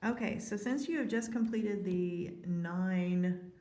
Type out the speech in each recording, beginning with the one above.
Okay, so since you have just completed the 9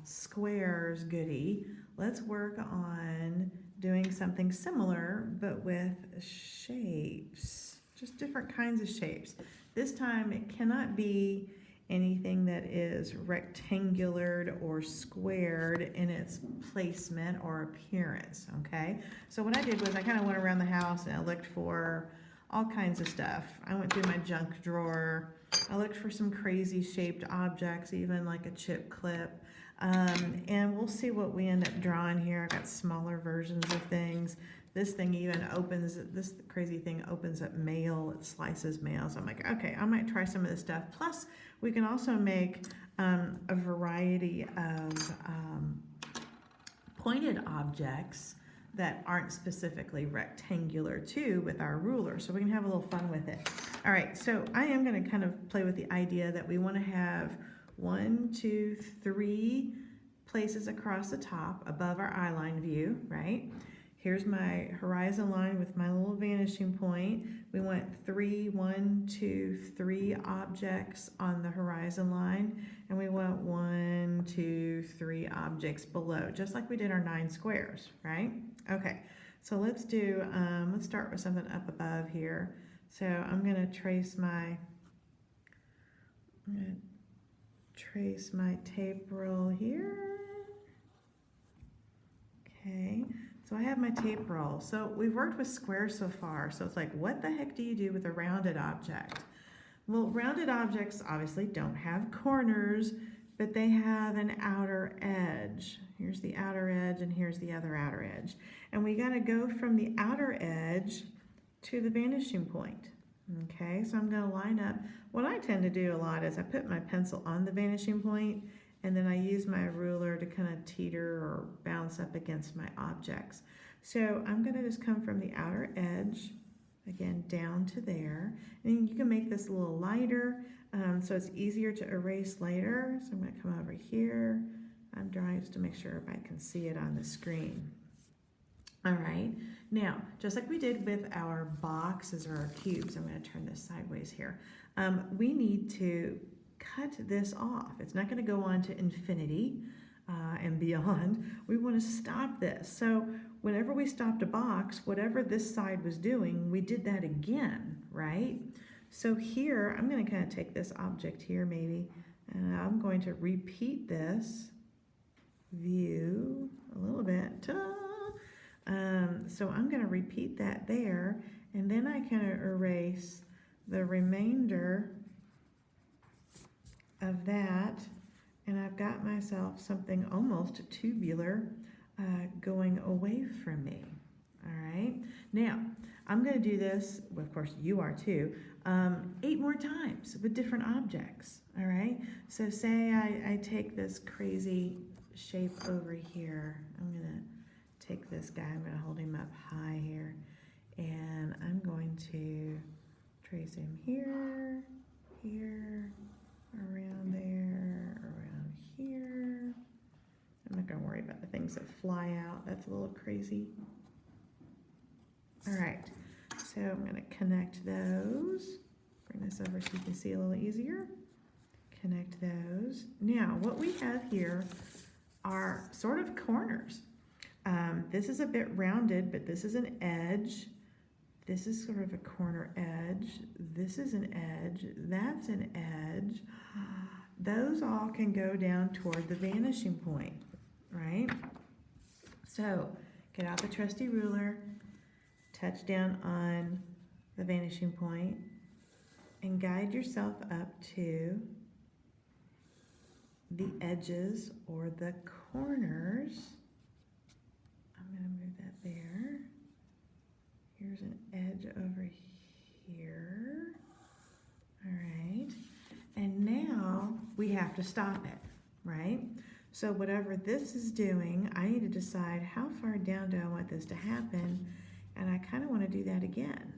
squares goodie, let's work on doing something similar but with shapes, just different kinds of shapes. This time it cannot be anything that is rectangular or squared in its placement or appearance, okay? So what I did was I kind of went around the house and I looked for all kinds of stuff. I went through my junk drawer. I looked for some crazy shaped objects, even like a chip clip. And we'll see what we end up drawing here. I got smaller versions of things. This thing even opens, this crazy thing opens up mail. It slices mail. So I'm like, okay, I might try some of this stuff. Plus, we can also make a variety of pointed objects that aren't specifically rectangular too with our ruler, so we can have a little fun with it. All right, so I am going to kind of play with the idea that we want to have 1, 2, 3 places across the top above our eye line view, right? Here's my horizon line with my little vanishing point. We want 3, 1, 2, 3 objects on the horizon line, and we want 1, 2, 3 objects below, just like we did our 9 squares, right? Okay, so let's start with something up above here. So I'm gonna trace my tape roll here. Okay, so I have my tape roll. So we've worked with squares so far, so it's like, what the heck do you do with a rounded object? Well, rounded objects obviously don't have corners, but they have an outer edge. Here's the outer edge and here's the other outer edge. And we gotta go from the outer edge to the vanishing point. Okay, so I'm gonna line up. What I tend to do a lot is I put my pencil on the vanishing point and then I use my ruler to kind of teeter or bounce up against my objects. So I'm gonna just come from the outer edge, again, down to there. And you can make this a little lighter so it's easier to erase later. So I'm gonna come over here. I'm drawing just to make sure everybody can see it on the screen. All right, now, just like we did with our boxes or our cubes, I'm gonna turn this sideways here. We need to cut this off. It's not gonna go on to infinity and beyond. We wanna stop this. So whenever we stopped a box, whatever this side was doing, we did that again, right? So here, I'm gonna kind of take this object here maybe, and I'm going to repeat this view a little bit. Ta-da! So I'm going to repeat that there, and then I can erase the remainder of that, and I've got myself something almost tubular going away from me. All right, now I'm going to do this, well, of course you are too, 8 more times with different objects. All right, so say I take this crazy shape over here. I'm going to take this guy, I'm going to hold him up high here, and I'm going to trace him here, here, around there, around here. I'm not going to worry about the things that fly out. That's a little crazy. All right, so I'm going to connect those. Bring this over so you can see a little easier. Connect those. Now, what we have here are sort of corners. This is a bit rounded, but this is an edge. This is sort of a corner edge. This is an edge. That's an edge. Those all can go down toward the vanishing point, right? So get out the trusty ruler, touch down on the vanishing point, and guide yourself up to the edges or the corners. I'm going to move that there. Here's an edge over here. All right. And now we have to stop it, right? So whatever this is doing, I need to decide how far down do I want this to happen, and I kind of want to do that again.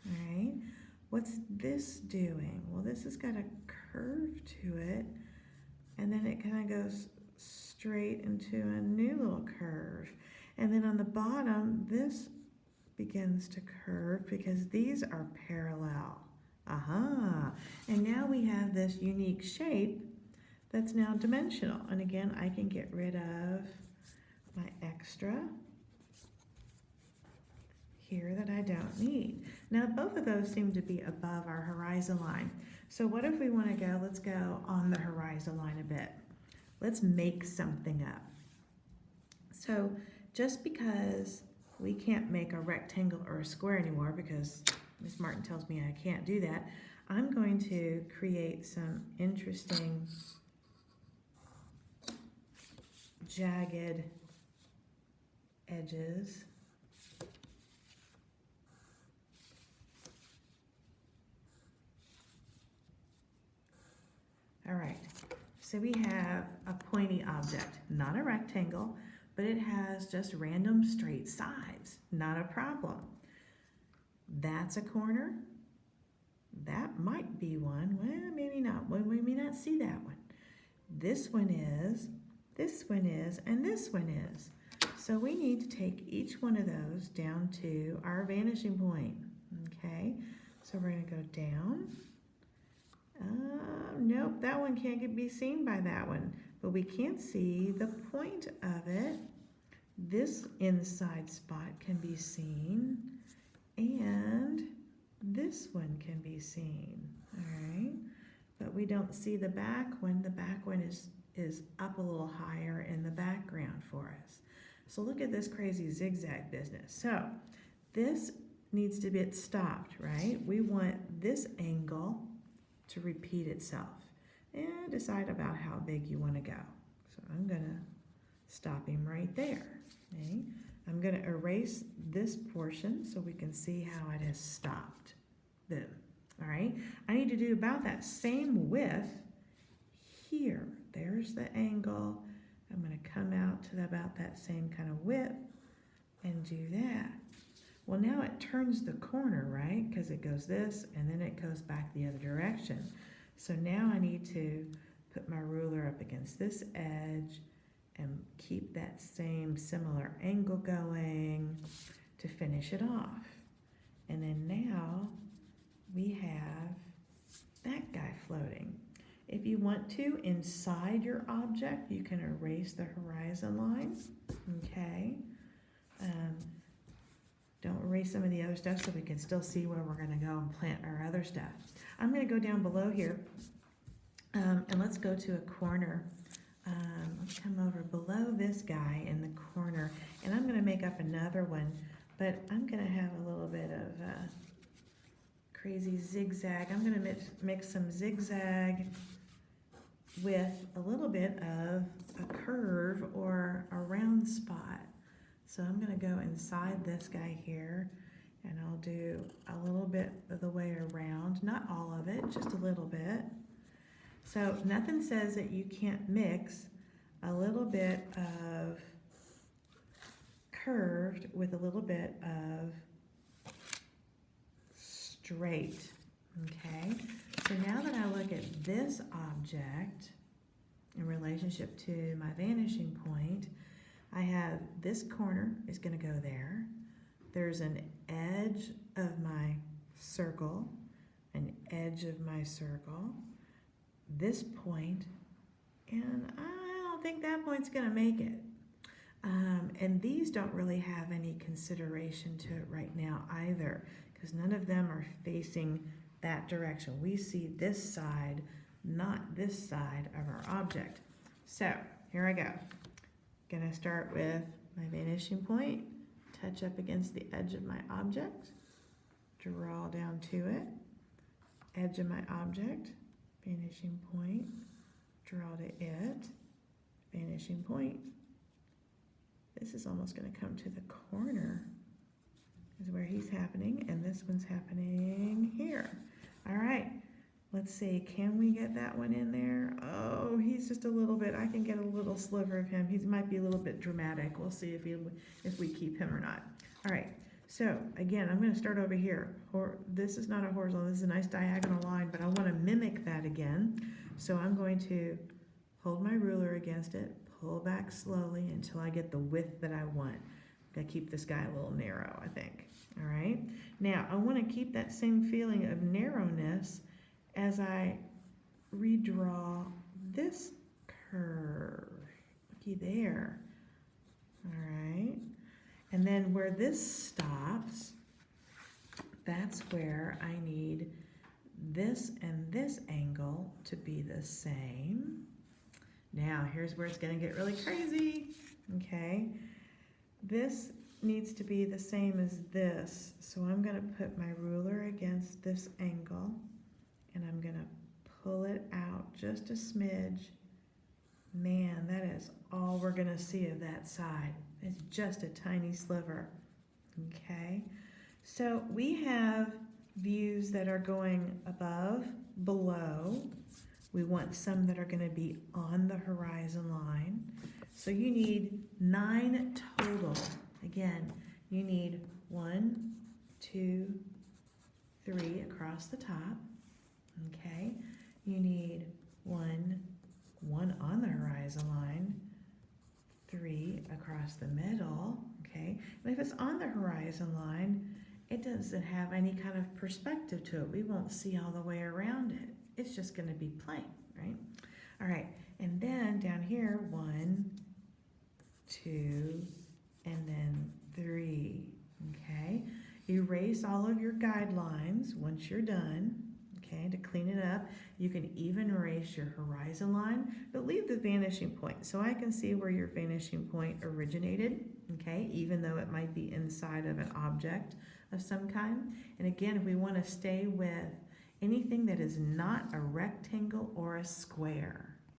All right. What's this doing? Well, this has got a curve to it, and then it kind of goes straight into a new little curve. And then on the bottom, this begins to curve because these are parallel. Aha! And now we have this unique shape that's now dimensional. And again, I can get rid of my extra here that I don't need. Now, both of those seem to be above our horizon line. So what if we want to go, let's go on the horizon line a bit. Let's make something up. So just because we can't make a rectangle or a square anymore, because Ms. Martin tells me I can't do that, I'm going to create some interesting jagged edges. All right, so we have a pointy object, not a rectangle, but it has just random straight sides, not a problem. That's a corner. That might be one. Well, maybe not. Well, we may not see that one. This one is, and this one is. So we need to take each one of those down to our vanishing point. Okay, so we're going to go down. Nope, that one can't be seen by that one, but we can't see the point of it. This inside spot can be seen, and this one can be seen, all right? But we don't see the back one. The back one is up a little higher in the background for us. So look at this crazy zigzag business. So this needs to get stopped, right? We want this angle to repeat itself, and decide about how big you want to go. So I'm gonna stop him right there. Okay? I'm gonna erase this portion so we can see how it has stopped. Boom. All right, I need to do about that same width here. There's the angle. I'm gonna come out to about that same kind of width and do that. Well, now it turns the corner, right? Because it goes this, and then it goes back the other direction. So now I need to put my ruler up against this edge and keep that same similar angle going to finish it off. And then now we have that guy floating. If you want to, inside your object, you can erase the horizon line, okay? Don't erase some of the other stuff so we can still see where we're gonna go and plant our other stuff. I'm gonna go down below here, and let's go to a corner. Let's come over below this guy in the corner, and I'm gonna make up another one, but I'm gonna have a little bit of crazy zigzag. I'm gonna mix some zigzag with a little bit of a curve or a round spot. So I'm gonna go inside this guy here, and I'll do a little bit of the way around, not all of it, just a little bit. So nothing says that you can't mix a little bit of curved with a little bit of straight, okay? So now that I look at this object in relationship to my vanishing point, I have this corner is going to go there. There's an edge of my circle, an edge of my circle, this point, and I don't think that point's going to make it. And these don't really have any consideration to it right now either, because none of them are facing that direction. We see this side, not this side of our object. So here I go. Gonna start with my vanishing point, touch up against the edge of my object, draw down to it, edge of my object, vanishing point, draw to it, vanishing point. This is almost going to come to the corner is where he's happening, and this one's happening here. All right, let's see, can we get that one in there? Oh, he's just a little bit, I can get a little sliver of him. He might be a little bit dramatic. We'll see if we keep him or not. All right, so again, I'm going to start over here. This is not a horizontal, this is a nice diagonal line, but I want to mimic that again. So I'm going to hold my ruler against it, pull back slowly until I get the width that I want. I'm going to keep this guy a little narrow, I think. All right, now I want to keep that same feeling of narrowness as I redraw this curve. Looky there. All right. And then where this stops, that's where I need this and this angle to be the same. Now, here's where it's going to get really crazy. Okay. This needs to be the same as this. So I'm going to put my ruler against this angle and I'm going to pull it out just a smidge. Man, that is all we're going to see of that side. It's just a tiny sliver. Okay. So we have views that are going above, below. We want some that are going to be on the horizon line. So you need 9 total. Again, you need 1, 2, 3 across the top. Okay. You need 1 on the horizon line, 3 across the middle. Okay. And if it's on the horizon line, it doesn't have any kind of perspective to it. We won't see all the way around it. It's just going to be plain, right? All right, and then down here, 1, 2, and then 3, okay? Erase all of your guidelines once you're done, okay, to clean it up. You can even erase your horizon line, but leave the vanishing point so I can see where your vanishing point originated, okay, even though it might be inside of an object of some kind. And again, we want to stay with anything that is not a rectangle or a square.